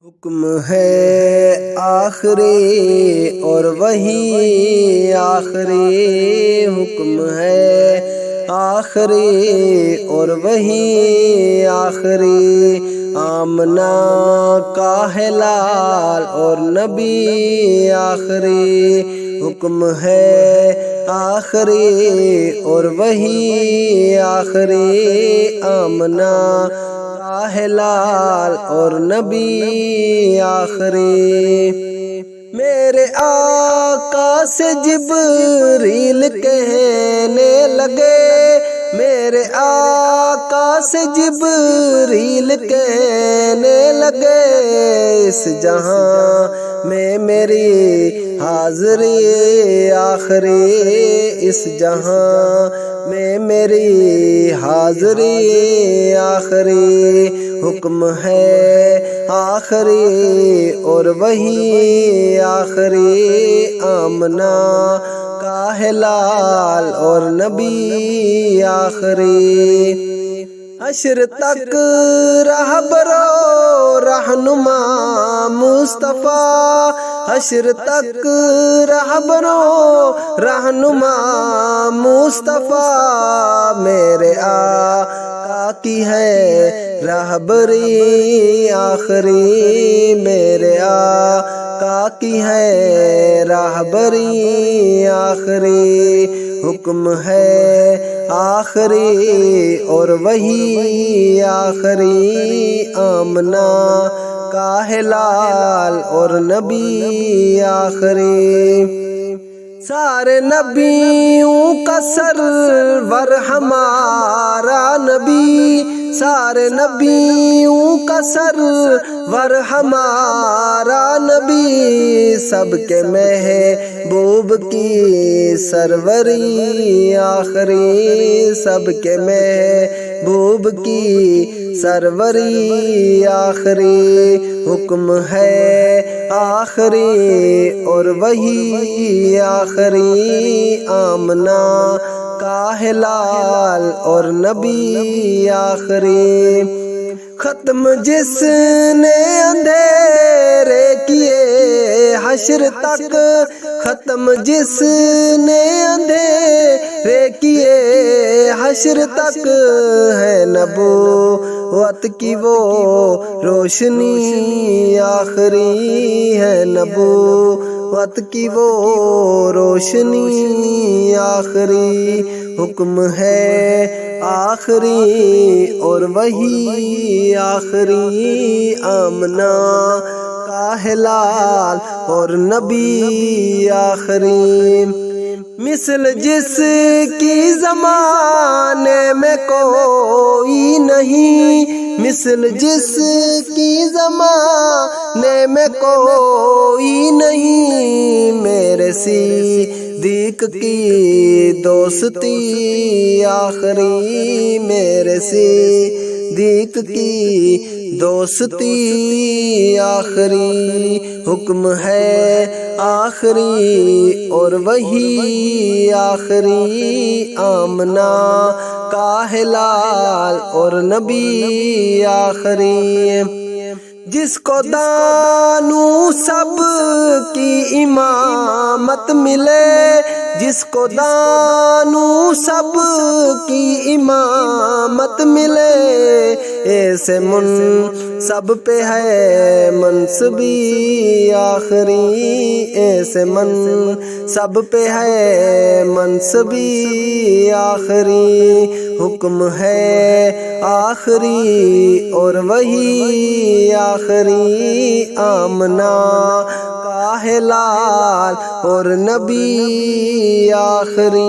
حکم ہے آخری اور وہی آخری، حکم ہے آخری اور وہی آخری، آمنہ کا ہے لال اور نبی آخری، حکم ہے آخری اور وہی آخری، آمنہ کا ہے لال اور نبی آخری۔ میرے آقا سے جبریل کہنے لگے، میرے آقا سے جبریل کہنے لگے، اس جہاں میں میری حاضری آخری، اس جہاں میں میری حاضری آخری، حکم ہے آخری اور وہی آخری، آمنہ کا ہے لال اور نبی آخری۔ حشر تک رہبرو رہنما مصطفیٰ، حشر تک رہبرو رہنما مصطفیٰ، میرے آقا کی ہے رہبری آخری، میرے آقا کی ہے رہبری آخری، حکم ہے آخری اور وہی آخری، آمنہ کا ہے لال اور نبی آخری۔ سارے نبیوں کا سرور ہمارا نبی، سارے نبیوں کا سرور ہمارا نبی، سب کے محبوب کی سروری آخری، سب کے محبوب کی سروری آخری، حکم ہے آخری اور وہی آخری، آمنہ کا ہے لال اور نبی آخری۔ ختم جس نے اندھیرے کیے حشر تک، ختم جس نے اندھیرے کیے حشر تک، ہے نبوت کی وہ روشنی آخری، ہے نبوت کی وہ روشنی آخری، حکم ہے آخری اور وہی آخری، آمنہ کا ہے لال اور نبی آخری۔ مثل جس کی زمانے میں کوئی نہیں، مثل جس کی زمانے میں کوئی نہیں، میرے صدیق کی دوستی آخری، میرے صدیق کی دوستی آخری، حکم ہے آخری اور وہی آخری، آمنہ کا ہے لال اور نبی آخری۔ جس کو دانو سب کی امامت ملے، جس کو دانو سب کی امامت ملے، ایسے منصب پہ ہے منصبی آخری، ایسے منصب پہ ہے منصبی آخری، حکم ہے آخری اور وہی آخری، آمنہ کا ہے لال اور نبی آخری۔